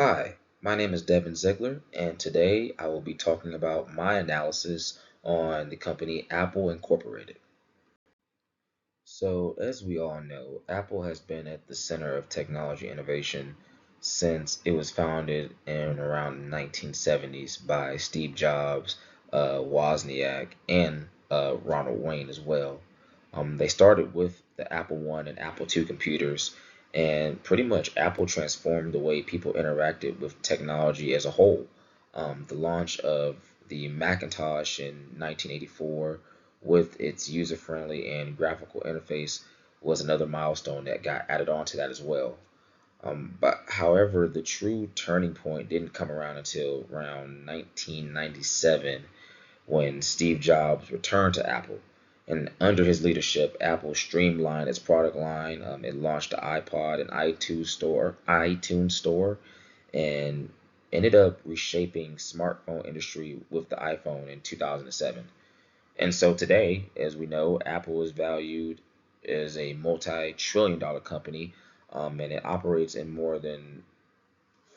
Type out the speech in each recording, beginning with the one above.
Hi, my name is Devin Ziegler, and today I will be talking about my analysis on the company Apple Incorporated. So, as we all know, Apple has been at the center of technology innovation since it was founded in around the 1970s by Steve Jobs, Wozniak, and Ronald Wayne as well. They started with the Apple I and Apple II computers, and pretty much Apple transformed the way people interacted with technology as a whole. The launch of the Macintosh in 1984 with its user-friendly and graphical interface was another milestone that got added on to that as well. But however, the true turning point didn't come around until around 1997 when Steve Jobs returned to Apple. And under his leadership, Apple streamlined its product line. It launched the iPod and iTunes Store, and ended up reshaping smartphone industry with the iPhone in 2007. And so today, as we know, Apple is valued as a multi-trillion dollar company, and it operates in more than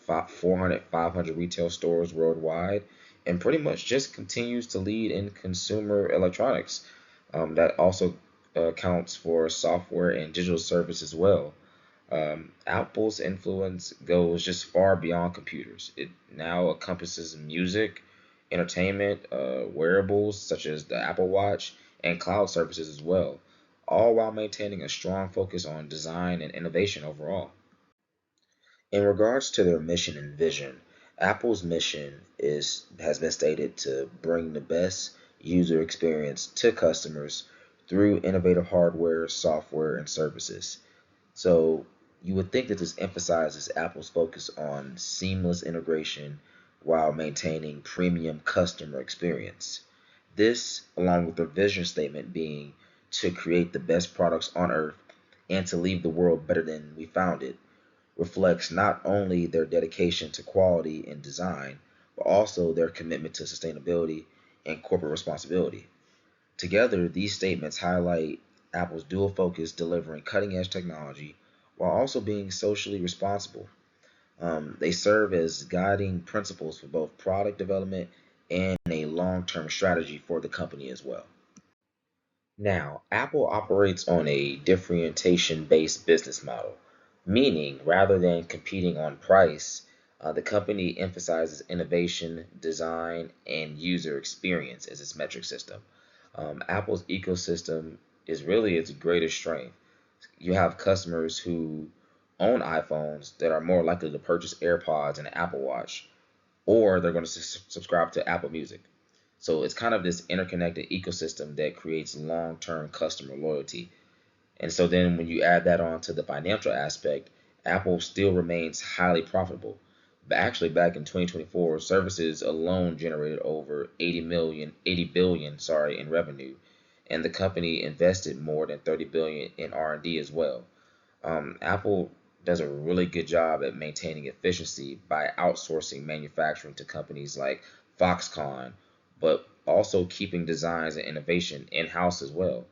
400, 500 retail stores worldwide, and pretty much just continues to lead in consumer electronics. That also accounts for software and digital service as well. Apple's influence goes just far beyond computers. It now encompasses music, entertainment, wearables such as the Apple Watch, and cloud services as well, all while maintaining a strong focus on design and innovation overall. In regards to their mission and vision, Apple's mission is has been stated to bring the best user experience to customers through innovative hardware, software, and services. So you would think that this emphasizes Apple's focus on seamless integration while maintaining premium customer experience. This, along with their vision statement being to create the best products on earth and to leave the world better than we found it, reflects not only their dedication to quality and design, but also their commitment to sustainability and corporate responsibility. Together, these statements highlight Apple's dual focus delivering cutting edge technology while also being socially responsible. They serve as guiding principles for both product development and a long term strategy for the company as well. Now, Apple operates on a differentiation based business model, meaning rather than competing on price, the company emphasizes innovation, design, and user experience as its metric system. Apple's ecosystem is really its greatest strength. You have customers who own iPhones that are more likely to purchase AirPods and an Apple Watch, or they're going to subscribe to Apple Music. So it's kind of this interconnected ecosystem that creates long-term customer loyalty. And so then when you add that on to the financial aspect, Apple still remains highly profitable. But actually back in 2024, services alone generated over 80 billion, sorry, in revenue, and the company invested more than 30 billion in R&D as well. Apple does a really good job at maintaining efficiency by outsourcing manufacturing to companies like Foxconn, but also keeping designs and innovation in-house as well.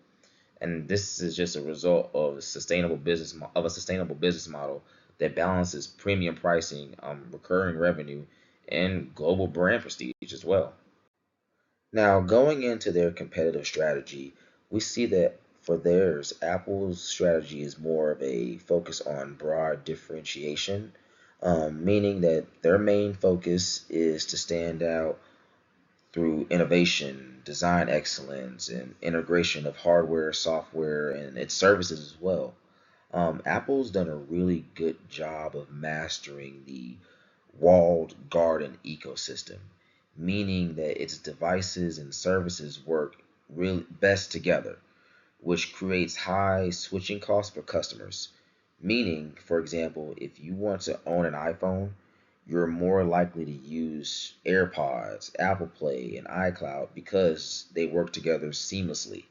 And this is just a result of a sustainable business model that balances premium pricing, recurring revenue, and global brand prestige as well. Now, going into their competitive strategy, we see that for theirs, Apple's strategy is more of a focus on broad differentiation, meaning that their main focus is to stand out through innovation, design excellence, and integration of hardware, software, and its services as well. Apple's done a really good job of mastering the walled garden ecosystem, meaning that its devices and services work really best together, which creates high switching costs for customers. Meaning, for example, if you want to own an iPhone, you're more likely to use AirPods, Apple Play, and iCloud because they work together seamlessly.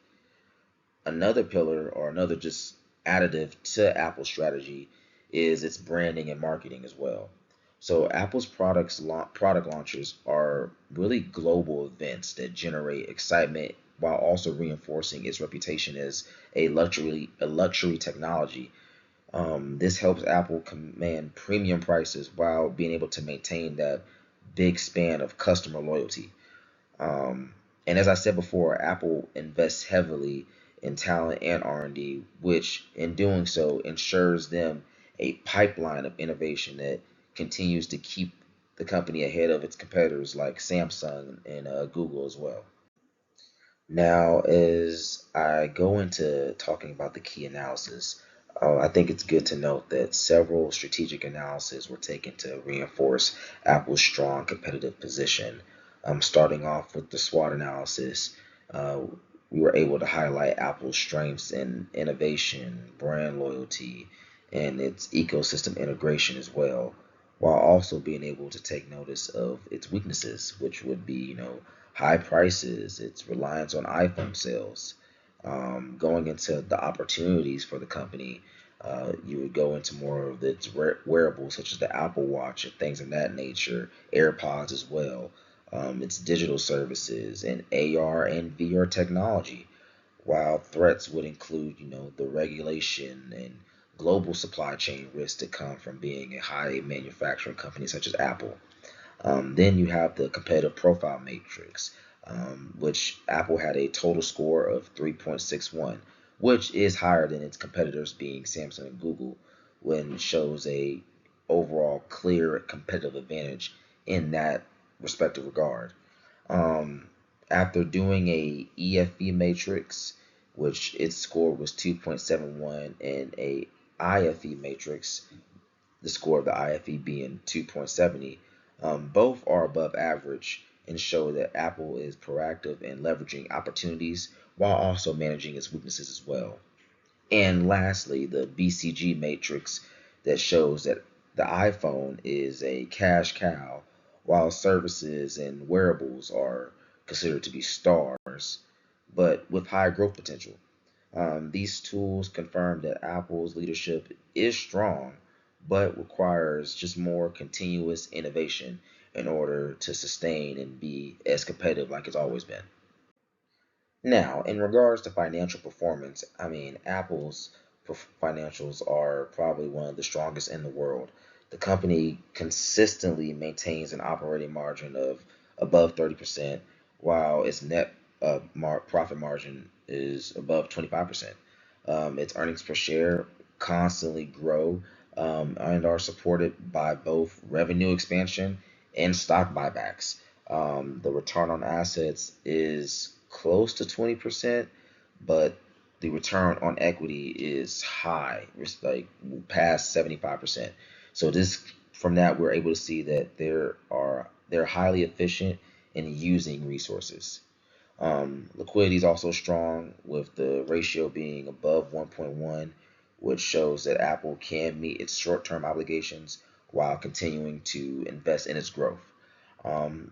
Another pillar or another just additive to Apple's strategy is its branding and marketing as well. So Apple's product launches are really global events that generate excitement while also reinforcing its reputation as a luxury technology. This helps Apple command premium prices while being able to maintain that big span of customer loyalty. Um, and as I said before, Apple invests heavily in talent and R&D, which in doing so ensures them a pipeline of innovation that continues to keep the company ahead of its competitors like Samsung and Google as well. Now, as I go into talking about the key analysis, I think it's good to note that several strategic analyses were taken to reinforce Apple's strong competitive position. Starting off with the SWOT analysis, uh, we were able to highlight Apple's strengths in innovation, brand loyalty, and its ecosystem integration as well, while also being able to take notice of its weaknesses, which would be, high prices, its reliance on iPhone sales. Going into the opportunities for the company, you would go into more of its wearables, such as the Apple Watch and things of that nature, AirPods as well, its digital services, and AR and VR technology. While threats would include, the regulation and global supply chain risks that come from being a high manufacturing company such as Apple. Then you have the competitive profile matrix, which Apple had a total score of 3.61, which is higher than its competitors being Samsung and Google, when it shows a overall clear competitive advantage in that respective regard. Um, After doing a EFE matrix, which its score was 2.71, and a IFE matrix, the score of the IFE being 2.70. Both are above average and show that Apple is proactive in leveraging opportunities while also managing its weaknesses as well. And lastly, the BCG matrix that shows that the iPhone is a cash cow, while services and wearables are considered to be stars, but with high growth potential. These tools confirm that Apple's leadership is strong, but requires just more continuous innovation in order to sustain and be as competitive like it's always been. Now, in regards to financial performance, I mean, Apple's financials are probably one of the strongest in the world. The company consistently maintains an operating margin of above 30%, while its net profit margin is above 25%. Its earnings per share constantly grow, and are supported by both revenue expansion and stock buybacks. The return on assets is close to 20%, but the return on equity is high. It's like past 75%. So this from that we're able to see that they're highly efficient in using resources. Liquidity is also strong, with the ratio being above 1.1, which shows that Apple can meet its short-term obligations while continuing to invest in its growth.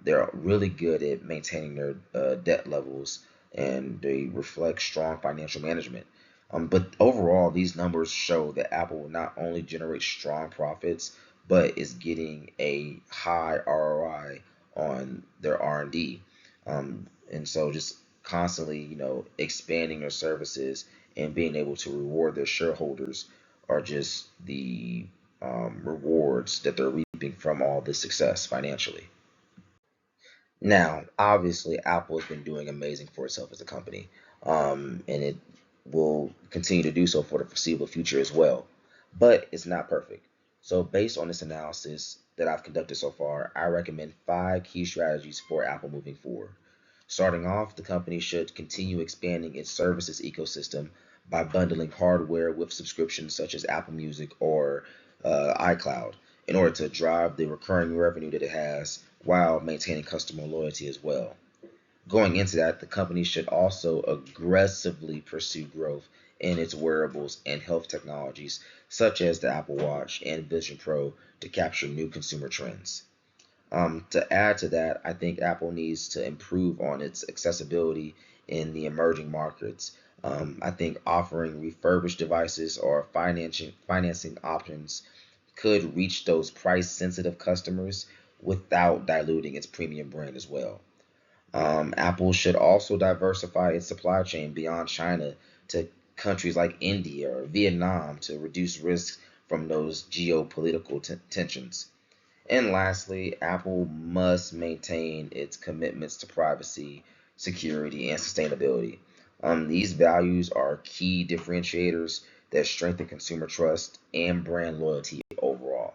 They're really good at maintaining their debt levels, and they reflect strong financial management. But overall, these numbers show that Apple will not only generate strong profits, but is getting a high ROI on their R&D. And so just constantly, expanding their services and being able to reward their shareholders are just the rewards that they're reaping from all this success financially. Now, obviously, Apple has been doing amazing for itself as a company, and it will continue to do so for the foreseeable future as well. But it's not perfect. So, based on this analysis that I've conducted so far, I recommend five key strategies for Apple moving forward. Starting off, the company should continue expanding its services ecosystem by bundling hardware with subscriptions such as Apple Music or iCloud in order to drive the recurring revenue that it has while maintaining customer loyalty as well. Going into that, the company should also aggressively pursue growth in its wearables and health technologies, such as the Apple Watch and Vision Pro, to capture new consumer trends. To add to that, I think Apple needs to improve on its accessibility in the emerging markets. I think offering refurbished devices or financing options could reach those price sensitive customers without diluting its premium brand as well. Apple should also diversify its supply chain beyond China to countries like India or Vietnam to reduce risks from those geopolitical tensions. And lastly, Apple must maintain its commitments to privacy, security, and sustainability. These values are key differentiators that strengthen consumer trust and brand loyalty overall.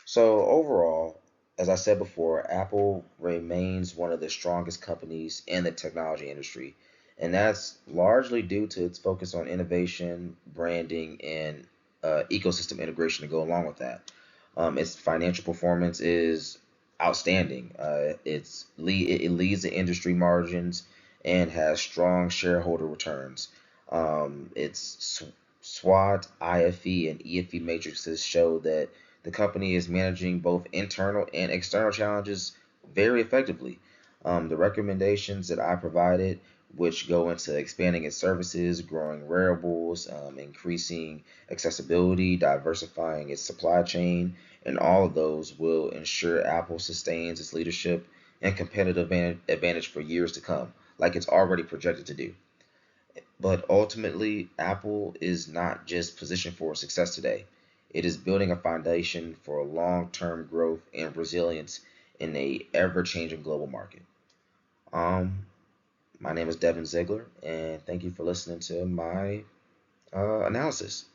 So, overall, as I said before, Apple remains one of the strongest companies in the technology industry, and that's largely due to its focus on innovation, branding, and ecosystem integration to go along with that. Its financial performance is outstanding. It leads the industry margins and has strong shareholder returns. Its SWOT, IFE, and EFE matrices show that the company is managing both internal and external challenges very effectively. The recommendations that I provided, which go into expanding its services, growing wearables, increasing accessibility, diversifying its supply chain, and all of those will ensure Apple sustains its leadership and competitive advantage for years to come, like it's already projected to do. But ultimately, Apple is not just positioned for success today. It is building a foundation for long-term growth and resilience in a ever-changing global market. Um, my name is Devin Ziegler, and thank you for listening to my analysis.